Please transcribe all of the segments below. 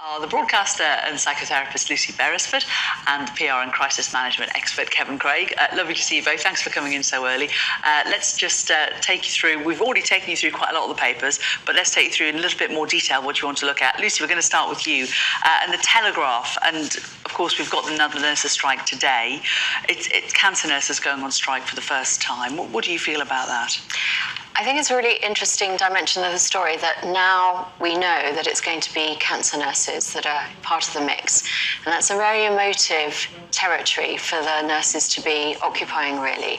are the broadcaster and psychotherapist Lucy Beresford and PR and crisis management expert Kevin Craig. Lovely to see you both. Thanks for coming in so early. Let's just take you through, we've already taken you through quite a lot of the papers, but let's take you through in a little bit more detail what you want to look at. Lucy, we're going to start with you and the Telegraph. And of course, we've got the nurses strike today. It's cancer nurses going on strike for the first time. What do you feel about that? I think it's a really interesting dimension of the story that now we know that it's going to be cancer nurses that are part of the mix. And that's a very emotive territory for the nurses to be occupying, really.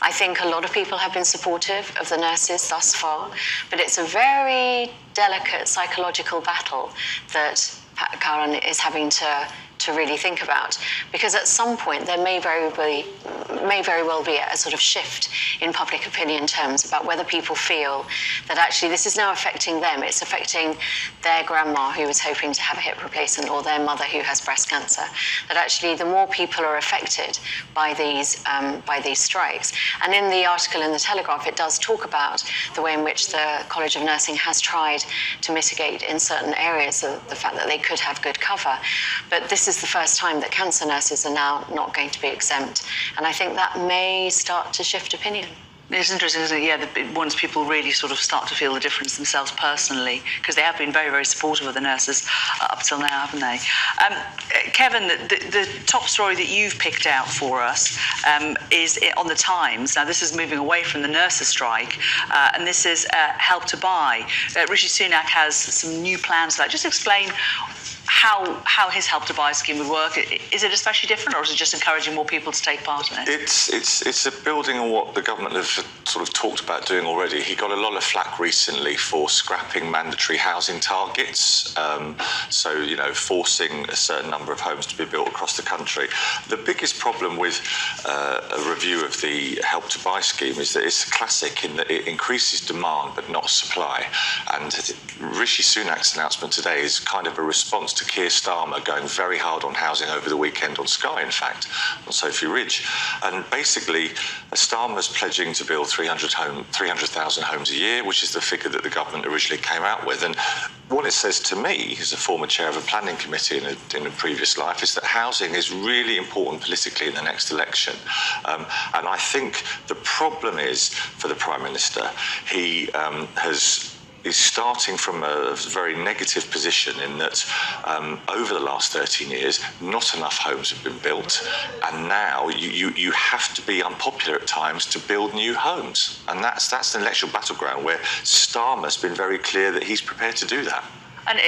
I think a lot of people have been supportive of the nurses thus far, but it's a very delicate psychological battle that Pat Curran is having to really think about, because at some point there may very well be a sort of shift in public opinion terms about whether people feel that actually this is now affecting them. It's affecting their grandma who was hoping to have a hip replacement, or their mother who has breast cancer. That actually the more people are affected by these strikes. And in the article in the Telegraph, it does talk about the way in which the College of Nursing has tried to mitigate in certain areas the fact that they could have good cover. But this is the first time that cancer nurses are now not going to be exempt. And I think that may start to shift opinion. It's interesting, isn't it? Yeah, once people really sort of start to feel the difference themselves personally, because they have been very, very supportive of the nurses up till now, haven't they? Kevin, the top story that you've picked out for us is on the Times. Now, this is moving away from the nurses' strike, and this is Help to Buy. Rishi Sunak has some new plans for that. Just explain how his Help to Buy scheme would work. Is it especially different, or is it just encouraging more people to take part in it? It's a building on what the government have sort of talked about doing already. He got a lot of flack recently for scrapping mandatory housing targets, so forcing a certain number of homes to be built across the country. The biggest problem with a review of the Help to Buy scheme is that it's classic in that it increases demand but not supply. And Rishi Sunak's announcement today is kind of a response to Keir Starmer going very hard on housing over the weekend on Sky, in fact, on Sophie Ridge. And basically, Starmer's pledging to build 300,000 homes a year, which is the figure that the government originally came out with. And what it says to me, as a former chair of a planning committee in a previous life, is that housing is really important politically in the next election. And I think the problem is, for the Prime Minister, he is starting from a very negative position in that over the last 13 years, not enough homes have been built. And now you have to be unpopular at times to build new homes. And that's an electoral battleground where Starmer's been very clear that he's prepared to do that. And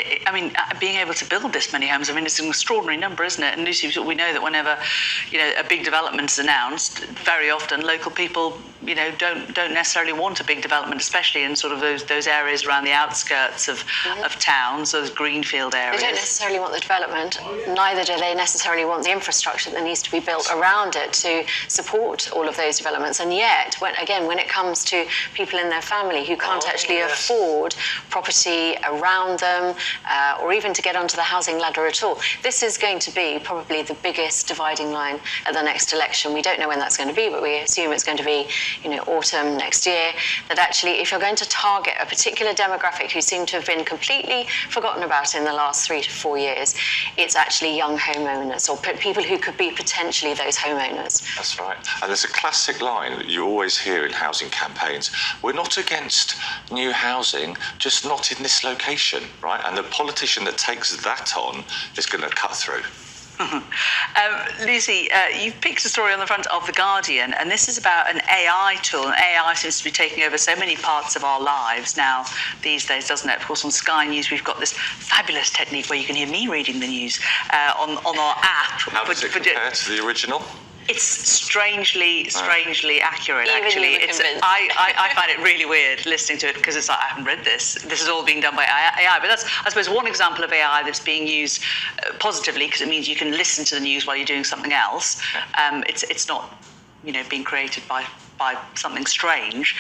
being able to build this many homes, it's an extraordinary number, isn't it? And Lucy, we know that whenever, a big development is announced, very often local people, don't necessarily want a big development, especially in sort of those areas around the outskirts of towns, those greenfield areas. They don't necessarily want the development, neither do they necessarily want the infrastructure that needs to be built around it to support all of those developments. And yet, when it comes to people in their family who can't actually afford property around them, or even to get onto the housing ladder at all. This is going to be probably the biggest dividing line at the next election. We don't know when that's going to be, but we assume it's going to be, autumn next year. That actually, if you're going to target a particular demographic who seem to have been completely forgotten about in the last 3 to 4 years, it's actually young homeowners or people who could be potentially those homeowners. That's right. And there's a classic line that you always hear in housing campaigns. We're not against new housing, just not in this location, right? And the politician that takes that on is going to cut through. Lucy, you've picked a story on the front of The Guardian, and this is about an AI tool. And AI seems to be taking over so many parts of our lives now these days, doesn't it? Of course, on Sky News, we've got this fabulous technique where you can hear me reading the news on our app. How does it compare to the original? It's strangely accurate, actually. I find it really weird listening to it because it's like, I haven't read this. This is all being done by AI. But that's, I suppose, one example of AI that's being used positively, because it means you can listen to the news while you're doing something else. It's not, being created by something strange.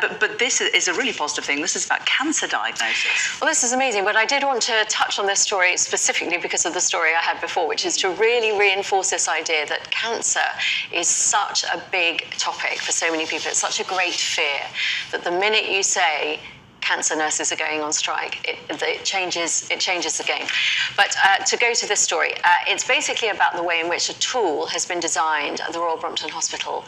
But this is a really positive thing. This is about cancer diagnosis. Well, this is amazing, but I did want to touch on this story specifically because of the story I had before, which is to really reinforce this idea that cancer is such a big topic for so many people. It's such a great fear that the minute you say cancer nurses are going on strike. It changes the game. But to go to this story, it's basically about the way in which a tool has been designed at the Royal Brompton Hospital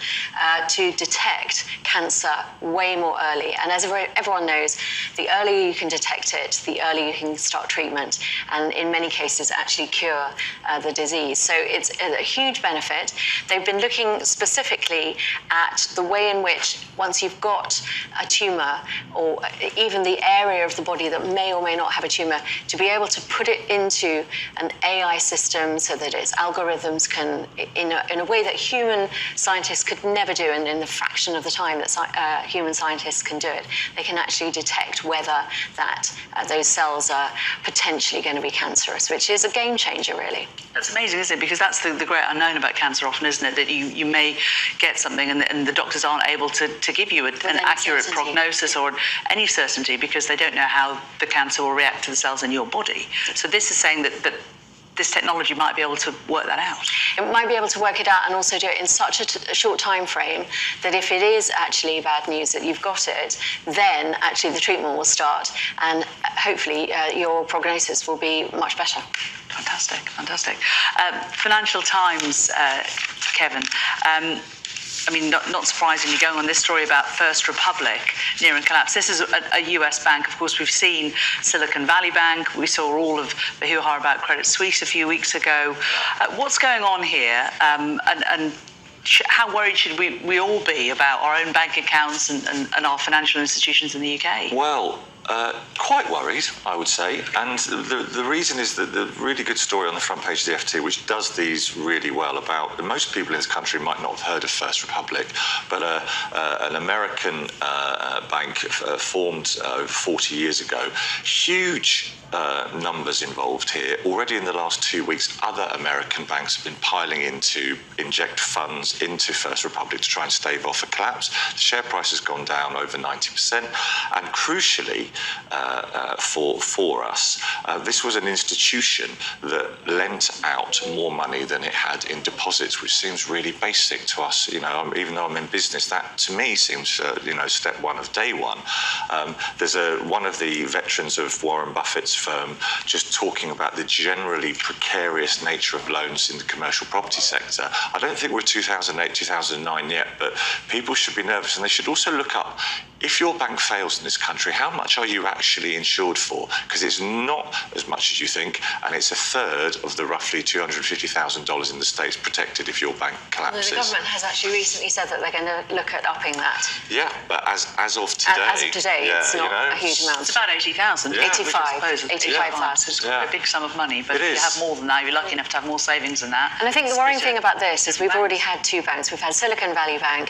to detect cancer way more early. And as everyone knows, the earlier you can detect it, the earlier you can start treatment, and in many cases actually cure the disease. So it's a huge benefit. They've been looking specifically at the way in which once you've got a tumour, or even the area of the body that may or may not have a tumour, to be able to put it into an AI system so that its algorithms can, in a way that human scientists could never do, and in the fraction of the time that human scientists can do it, they can actually detect whether those cells are potentially going to be cancerous, which is a game changer, really. That's amazing, isn't it? Because that's the great unknown about cancer often, isn't it? That you may get something and the doctors aren't able to give you an accurate prognosis or any certainty, because they don't know how the cancer will react to the cells in your body. So this is saying that this technology might be able to work that out. It might be able to work it out and also do it in such a short time frame that if it is actually bad news that you've got it, then actually the treatment will start, and hopefully your prognosis will be much better. Fantastic. Financial Times, Kevin. I mean, not surprisingly, going on this story about First Republic nearing collapse. This is a US bank. Of course, we've seen Silicon Valley Bank. We saw all of the hoo-ha about Credit Suisse a few weeks ago. What's going on here? And how worried should we all be about our own bank accounts and our financial institutions in the UK? Well, quite worried, I would say. And the reason is that the really good story on the front page of the FT, which does these really well, about most people in this country might not have heard of First Republic, but an American bank formed 40 years ago. Huge numbers involved here. Already in the last 2 weeks, other American banks have been piling in to inject funds into First Republic to try and stave off a collapse. The share price has gone down over 90%, and crucially for us, this was an institution that lent out more money than it had in deposits, which seems really basic to us. You know, even though I'm in business, that to me seems step one of day one. There's one of the veterans of Warren Buffett's firm just talking about the generally precarious nature of loans in the commercial property sector. I don't think we're 2008, 2009 yet, but people should be nervous, and they should also look up, if your bank fails in this country, how much are you actually insured for? Because it's not as much as you think, and it's a third of the roughly $250,000 in the States protected if your bank collapses. The government has actually recently said that they're going to look at upping that. Yeah, but as of today... As of today, it's not a huge amount. It's about 80,000. Yeah. 85,000. It's quite a big sum of money, but if you have more than that, you're lucky enough to have more savings than that. And I think the worrying thing about this is we've already had two banks. We've had Silicon Valley Bank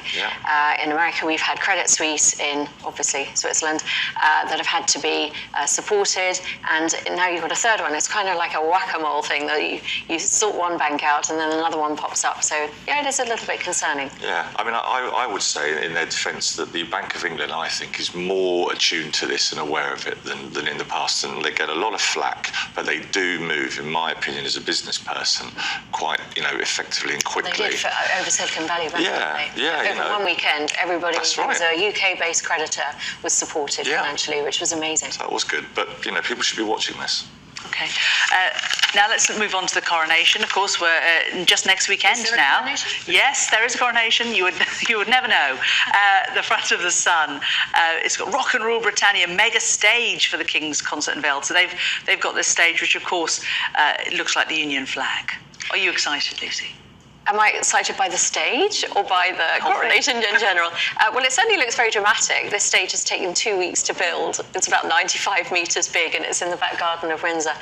in America. We've had Credit Suisse in, obviously, Switzerland, that have had to be supported. And now you've got a third one. It's kind of like a whack-a-mole thing that you sort one bank out and then another one pops up. So, yeah, it is a little bit concerning. Yeah, I mean, I would say in their defence that the Bank of England, I think, is more attuned to this and aware of it than in the past. And they get a lot of flack, but they do move, in my opinion, as a business person, quite, effectively and quickly. They did over Silicon Valley Bank, didn't they? Yeah, Over one weekend, everybody who was a UK-based creditor was supported financially, which was amazing. So that was good, but, people should be watching this. Okay. Now let's move on to the coronation. Of course, we're just next weekend now. Coronation? Yes, there is a coronation. You would never know. The front of the Sun. It's got Rock and Roll Britannia mega stage for the King's concert unveiled. So they've got this stage, which of course looks like the Union flag. Are you excited, Lucy? Am I excited by the stage or by the coronation in general? Well, it certainly looks very dramatic. This stage has taken 2 weeks to build. It's about 95 metres big, and it's in the back garden of Windsor.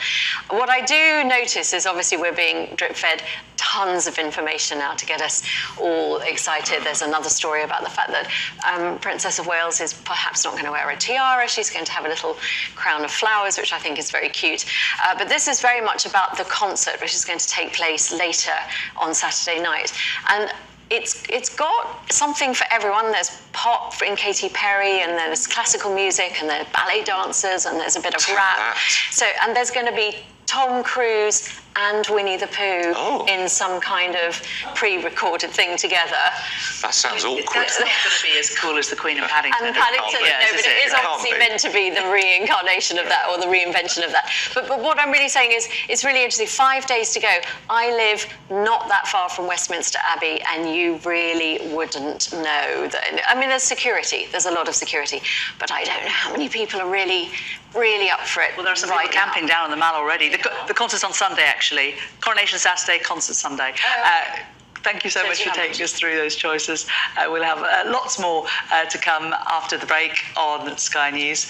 What I do notice is obviously we're being drip-fed tons of information now to get us all excited. There's another story about the fact that Princess of Wales is perhaps not going to wear a tiara. She's going to have a little crown of flowers, which I think is very cute. But this is very much about the concert, which is going to take place later on Saturday night. And it's got something for everyone. There's pop in Katy Perry, and there's classical music, and there's ballet dancers, and there's a bit of rap. And there's going to be Tom Cruise and Winnie the Pooh Oh. in some kind of pre-recorded thing together. That sounds awkward. That's not going to be as cool as the Queen of Paddington. And Paddington, be. no, but it is It can't obviously be. meant to be the reincarnation of that, or the reinvention of that. But what I'm really saying is, it's really interesting. 5 days to go. I live not that far from Westminster Abbey, and you really wouldn't know that. I mean, there's security. There's a lot of security, but I don't know how many people are really up for it. Well, there are some right people camping now. down on the Mall already. The concert's on Sunday, actually. Coronation Saturday, concert Sunday. Thank you so much for taking us through those choices. We'll have lots more to come after the break on Sky News.